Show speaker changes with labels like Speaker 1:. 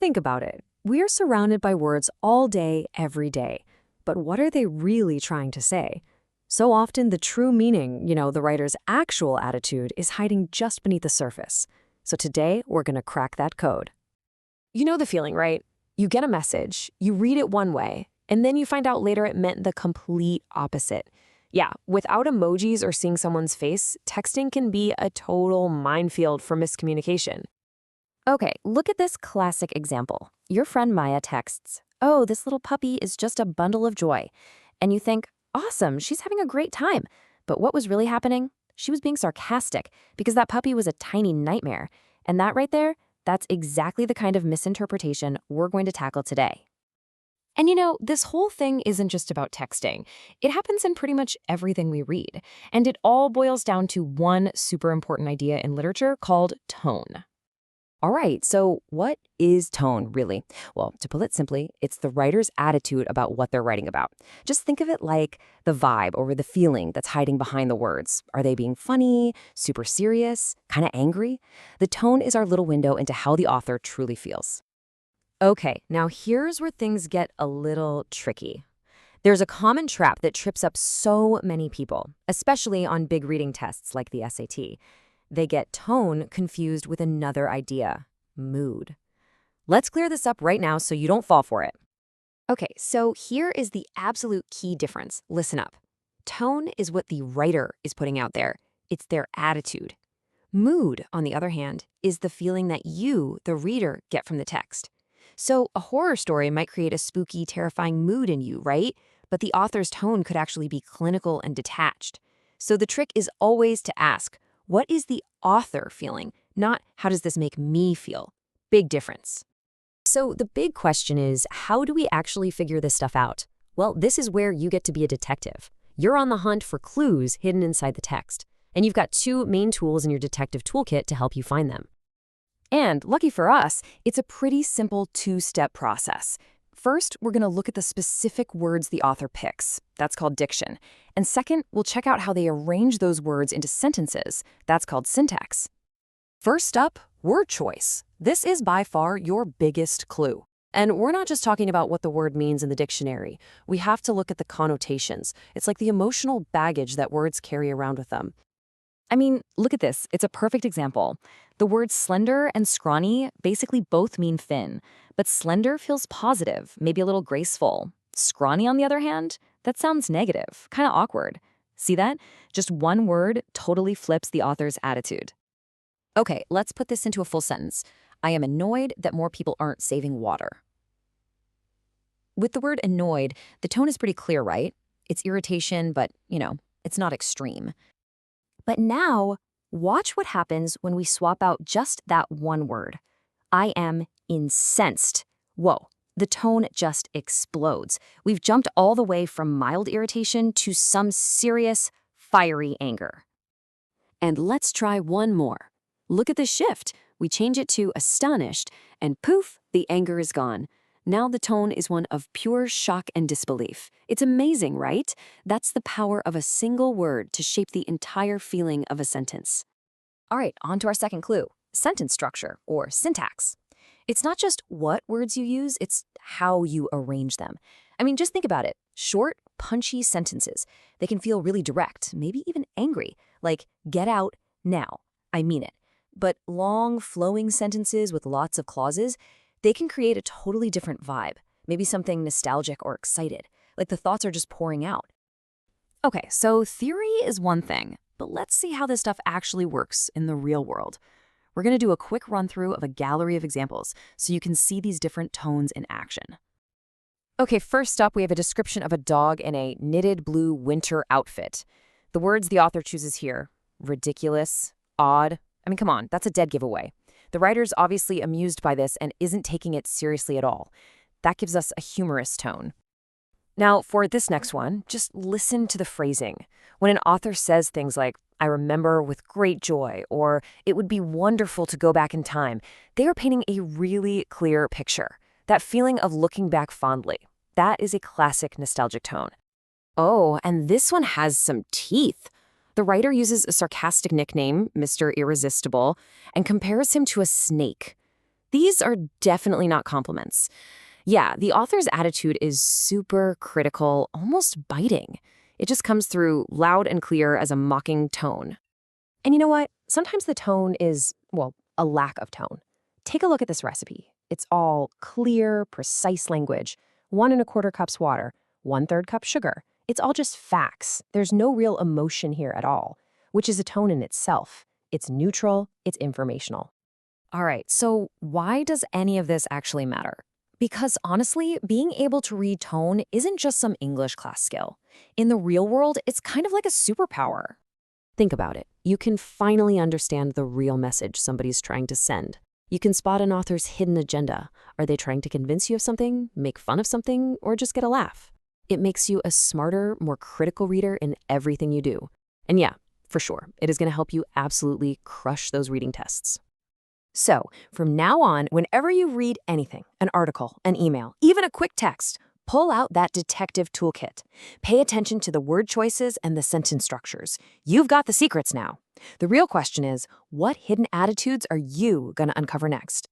Speaker 1: Think about it. We're surrounded by words all day, every day. But what are they really trying to say? So often, the true meaning, the writer's actual attitude, is hiding just beneath the surface. So today, we're going to crack that code.
Speaker 2: You know the feeling, right? You get a message, you read it one way, and then you find out later it meant the complete opposite. Yeah, without emojis or seeing someone's face, texting can be a total minefield for miscommunication.
Speaker 3: Okay, look at this classic example. Your friend Maya texts, "Oh, this little puppy is just a bundle of joy." And you think, awesome, she's having a great time. But what was really happening? She was being sarcastic because that puppy was a tiny nightmare. And that right there, that's exactly the kind of misinterpretation we're going to tackle today.
Speaker 2: And this whole thing isn't just about texting. It happens in pretty much everything we read. And it all boils down to one super important idea in literature called tone.
Speaker 3: All right, so what is tone, really? Well, to put it simply, it's the writer's attitude about what they're writing about. Just think of it like the vibe or the feeling that's hiding behind the words. Are they being funny, super serious, kind of angry? The tone is our little window into how the author truly feels. Okay, now here's where things get a little tricky. There's a common trap that trips up so many people, especially on big reading tests like the SAT. They get tone confused with another idea, mood. Let's clear this up right now so you don't fall for it.
Speaker 2: Okay, so here is the absolute key difference. Listen up. Tone is what the writer is putting out there. It's their attitude. Mood, on the other hand, is the feeling that you, the reader, get from the text. So a horror story might create a spooky, terrifying mood in you, right? But the author's tone could actually be clinical and detached. So the trick is always to ask, what is the author feeling? Not, how does this make me feel? Big difference.
Speaker 3: So the big question is, how do we actually figure this stuff out? Well, this is where you get to be a detective. You're on the hunt for clues hidden inside the text. And you've got two main tools in your detective toolkit to help you find them. And lucky for us, it's a pretty simple two-step process. First, we're going to look at the specific words the author picks. That's called diction. And second, we'll check out how they arrange those words into sentences. That's called syntax. First up, word choice. This is by far your biggest clue. And we're not just talking about what the word means in the dictionary. We have to look at the connotations. It's like the emotional baggage that words carry around with them. I mean, look at this. It's a perfect example. The words slender and scrawny basically both mean thin, but slender feels positive, maybe a little graceful. Scrawny, on the other hand, that sounds negative, kind of awkward. See that? Just one word totally flips the author's attitude. Okay, let's put this into a full sentence. I am annoyed that more people aren't saving water. With the word annoyed, the tone is pretty clear, right? It's irritation, but, it's not extreme. But now, watch what happens when we swap out just that one word. I am incensed. Whoa, the tone just explodes. We've jumped all the way from mild irritation to some serious, fiery anger. And let's try one more. Look at the shift. We change it to astonished, and poof, the anger is gone. Now the tone is one of pure shock and disbelief. It's amazing, right? That's the power of a single word to shape the entire feeling of a sentence. All right, on to our second clue, sentence structure, or syntax. It's not just what words you use, it's how you arrange them. I mean, just think about it. Short, punchy sentences. They can feel really direct, maybe even angry, like, get out now. I mean it. But long, flowing sentences with lots of clauses, they can create a totally different vibe, maybe something nostalgic or excited, like the thoughts are just pouring out. Okay, so theory is one thing, but let's see how this stuff actually works in the real world. We're going to do a quick run-through of a gallery of examples so you can see these different tones in action. Okay, first up, we have a description of a dog in a knitted blue winter outfit. The words the author chooses here, ridiculous, odd. I mean, come on, that's a dead giveaway. The writer's obviously amused by this and isn't taking it seriously at all. That gives us a humorous tone. Now, for this next one, just listen to the phrasing. When an author says things like, I remember with great joy, or it would be wonderful to go back in time, they are painting a really clear picture. That feeling of looking back fondly. That is a classic nostalgic tone. Oh, and this one has some teeth. The writer uses a sarcastic nickname, Mr. Irresistible, and compares him to a snake. These are definitely not compliments. Yeah, the author's attitude is super critical, almost biting. It just comes through loud and clear as a mocking tone. And you know what? Sometimes the tone is, well, a lack of tone. Take a look at this recipe. It's all clear, precise language. 1¼ cups water, 1/3 cup sugar. It's all just facts. There's no real emotion here at all, which is a tone in itself. It's neutral, it's informational.
Speaker 1: All right, so why does any of this actually matter? Because honestly, being able to read tone isn't just some English class skill. In the real world, it's kind of like a superpower.
Speaker 3: Think about it. You can finally understand the real message somebody's trying to send. You can spot an author's hidden agenda. Are they trying to convince you of something, make fun of something, or just get a laugh? It makes you a smarter, more critical reader in everything you do. And yeah, for sure, it is going to help you absolutely crush those reading tests.
Speaker 2: So, from now on, whenever you read anything, an article, an email, even a quick text, pull out that detective toolkit. Pay attention to the word choices and the sentence structures. You've got the secrets now. The real question is, what hidden attitudes are you going to uncover next?